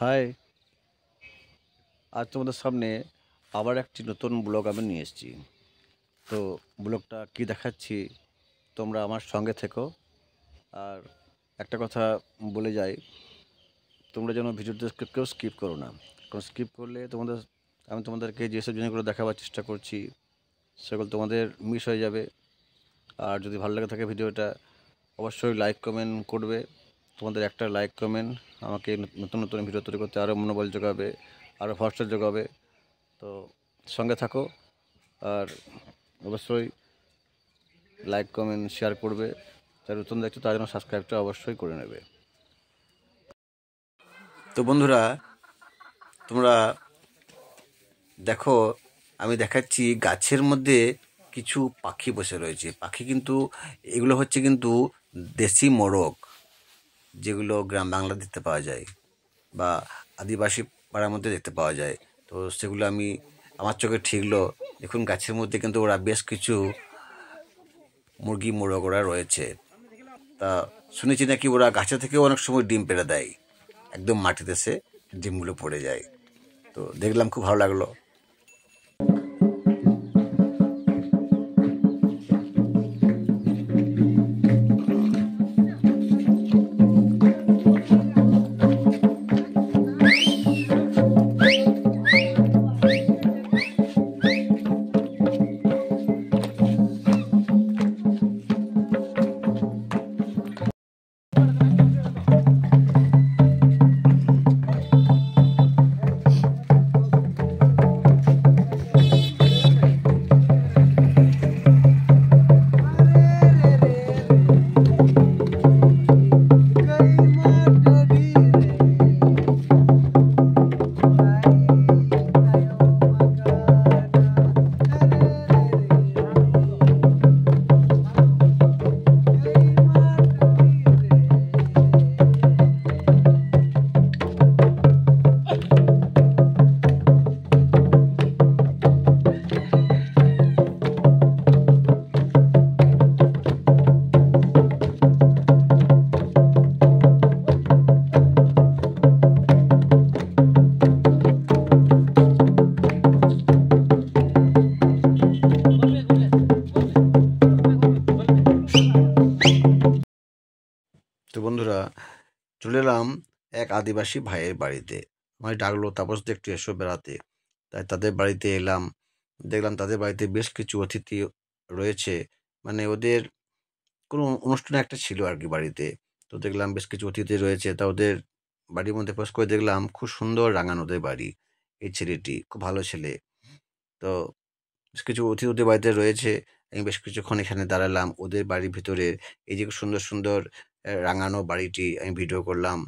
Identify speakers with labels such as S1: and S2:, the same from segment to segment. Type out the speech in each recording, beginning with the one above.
S1: High, আজ তোমাদের সামনে আবার একটি নতুন ব্লগ আমি নিয়ে এসেছি। তো ব্লগটা কি দেখাচ্ছি, তোমরা আমার সঙ্গে থেকো। আর একটা কথা বলে যাই, তোমরা যেন ভিডিওটা কেউ স্কিপ করো না, কারণ স্কিপ করলে আমি তোমাদেরকে যেসব জিনিসগুলো দেখাবার চেষ্টা করছি সেগুলো তোমাদের মিস হয়ে যাবে। আর যদি ভালো লাগে থাকে ভিডিওটা, অবশ্যই লাইক কমেন্ট করবে। তোমাদের একটা লাইক কমেন্ট আমাকে নতুন নতুন ভিডিও তৈরি করতে আরও মনোবল যোগাবে, আরও ভরসা যোগাবে। তো সঙ্গে থাকো, আর অবশ্যই লাইক কমেন্ট শেয়ার করবে। যারা নতুন দেখছো তার জন্য সাবস্ক্রাইবটা অবশ্যই করে নেবে। তো বন্ধুরা, তোমরা দেখো, আমি দেখাচ্ছি গাছের মধ্যে কিছু পাখি বসে রয়েছে। পাখি কিন্তু এগুলো হচ্ছে কিন্তু দেশি মোরগ, যেগুলো গ্রাম বাংলা দেখতে পাওয়া যায় বা আদিবাসী পাড়ার মধ্যে দেখতে পাওয়া যায়। তো সেগুলো আমার চোখে ঠিকলো। দেখুন, গাছের মধ্যে কিন্তু ওরা বেশ কিছু মুরগি মোরগ ওরা রয়েছে। তা শুনেছি নাকি ওরা গাছে থেকেও অনেক সময় ডিম পেড়ে দেয়, একদম মাটিতে সে ডিমগুলো পড়ে যায়। তো দেখলাম, খুব ভালো লাগলো। তো বন্ধুরা, চলে এলাম এক আদিবাসী ভাইয়ের বাড়িতে। আমায় ডাকলো, তাপস দে একটু এসো বেড়াতে। তাই তাদের বাড়িতে এলাম। দেখলাম তাদের বাড়িতে বেশ কিছু অতিথি রয়েছে। মানে ওদের কোনো অনুষ্ঠান একটা ছিল আর কি বাড়িতে। তো দেখলাম বেশ কিছু অতিথি রয়েছে। তা ওদের বাড়ির মধ্যে প্রবেশ করে দেখলাম খুব সুন্দর রাঙানো ওদের বাড়ি। এই ছেলেটি খুব ভালো ছেলে। তো বেশ কিছু অতিথি ওদের বাড়িতে রয়েছে। আমি বেশ কিছুক্ষণ এখানে দাঁড়ালাম ওদের বাড়ির ভিতরে। এই যে সুন্দর সুন্দর রাঙানো বাড়িটি আমি ভিডিও করলাম।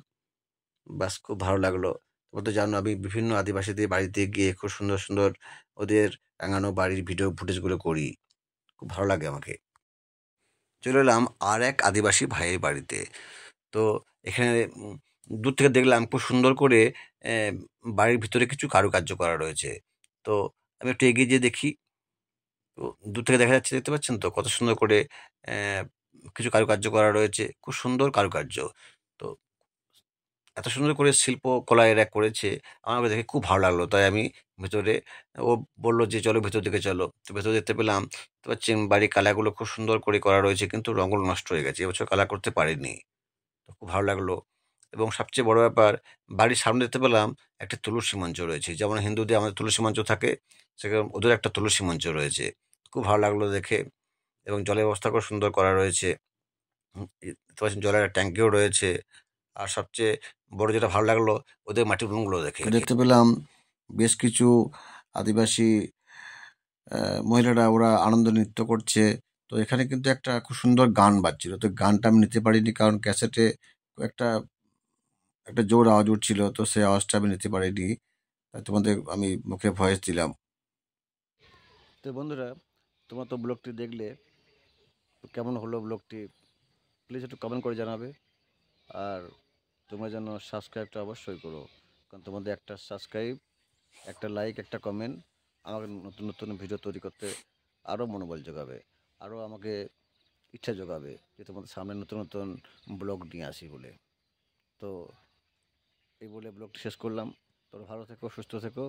S1: বাস, খুব ভালো লাগলো। তোমরা তো জানো আমি বিভিন্ন আদিবাসীদের বাড়িতে গিয়ে খুব সুন্দর সুন্দর ওদের রাঙানো বাড়ির ভিডিও ফুটেজগুলো করি। খুব ভালো লাগে আমাকে। চলে এলাম আর এক আদিবাসী ভাইয়ের বাড়িতে। তো এখানে দূর থেকে দেখলাম খুব সুন্দর করে বাড়ির ভিতরে কিছু কারুকার্য করা রয়েছে। তো আমি একটু এগিয়ে যেয়ে দেখি। তো দূর থেকে দেখা যাচ্ছে, দেখতে পাচ্ছেন তো কত সুন্দর করে আহ, কিছু কারুকার্য করা রয়েছে, খুব সুন্দর কারুকার্য। তো এত সুন্দর করে শিল্পকলা এরা করেছে, আমার দেখে খুব ভালো লাগলো। তাই আমি ভেতরে, ও বলল যে চলো ভেতর দিকে চলো। তো ভেতর দেখতে পেলাম, তো পাচ্ছেন বাড়ির কালারগুলো খুব সুন্দর করে করা রয়েছে, কিন্তু রঙগুলো নষ্ট হয়ে গেছে, এবছর কালার করতে পারিনি। তো খুব ভালো লাগলো। এবং সবচেয়ে বড় ব্যাপার, বাড়ির সামনে দেখতে পেলাম একটা তুলসী মঞ্চ রয়েছে। যেমন হিন্দুদের আমাদের তুলসী মঞ্চ থাকে, সেরকম ওদের একটা তুলসী মঞ্চ রয়েছে। খুব ভালো লাগলো দেখে। এবং জলের ব্যবস্থা খুব সুন্দর করা রয়েছে। দেখতে পাচ্ছেন জলের একটা ট্যাঙ্কিও রয়েছে। আর সবচেয়ে বড় যেটা ভালো লাগলো, ওদের মাটির উনুনগুলো দেখে। তো দেখতে পেলাম বেশ কিছু আদিবাসী মহিলারা ওরা আনন্দ নৃত্য করছে। তো এখানে কিন্তু একটা খুব সুন্দর গান বাজছিল। তো গানটা আমি নিতে পারিনি, কারণ ক্যাসেটে একটা একটা জোর আওয়াজ উঠছিল, তো সেই আওয়াজটা আমি নিতে পারিনি। তাই তোমাদের আমি মুখে ভয়েস দিলাম। তো বন্ধুরা, তোমরা তো ব্লগটি দেখলে, তো কেমন হলো ব্লগটি প্লিজ একটু কমেন্ট করে জানাবে। আর তোমরা যেন সাবস্ক্রাইবটা অবশ্যই করো, কারণ তোমাদের একটা সাবস্ক্রাইব, একটা লাইক, একটা কমেন্ট আমাকে নতুন নতুন ভিডিও তৈরি করতে আরও মনোবল যোগাবে, আরও আমাকে ইচ্ছা যোগাবে যে তোমাদের সামনে নতুন নতুন ব্লগ নিয়ে আসি বলে। তো এই বলে ব্লগটি শেষ করলাম। তোমরা ভালো থেকো, সুস্থ থেকো।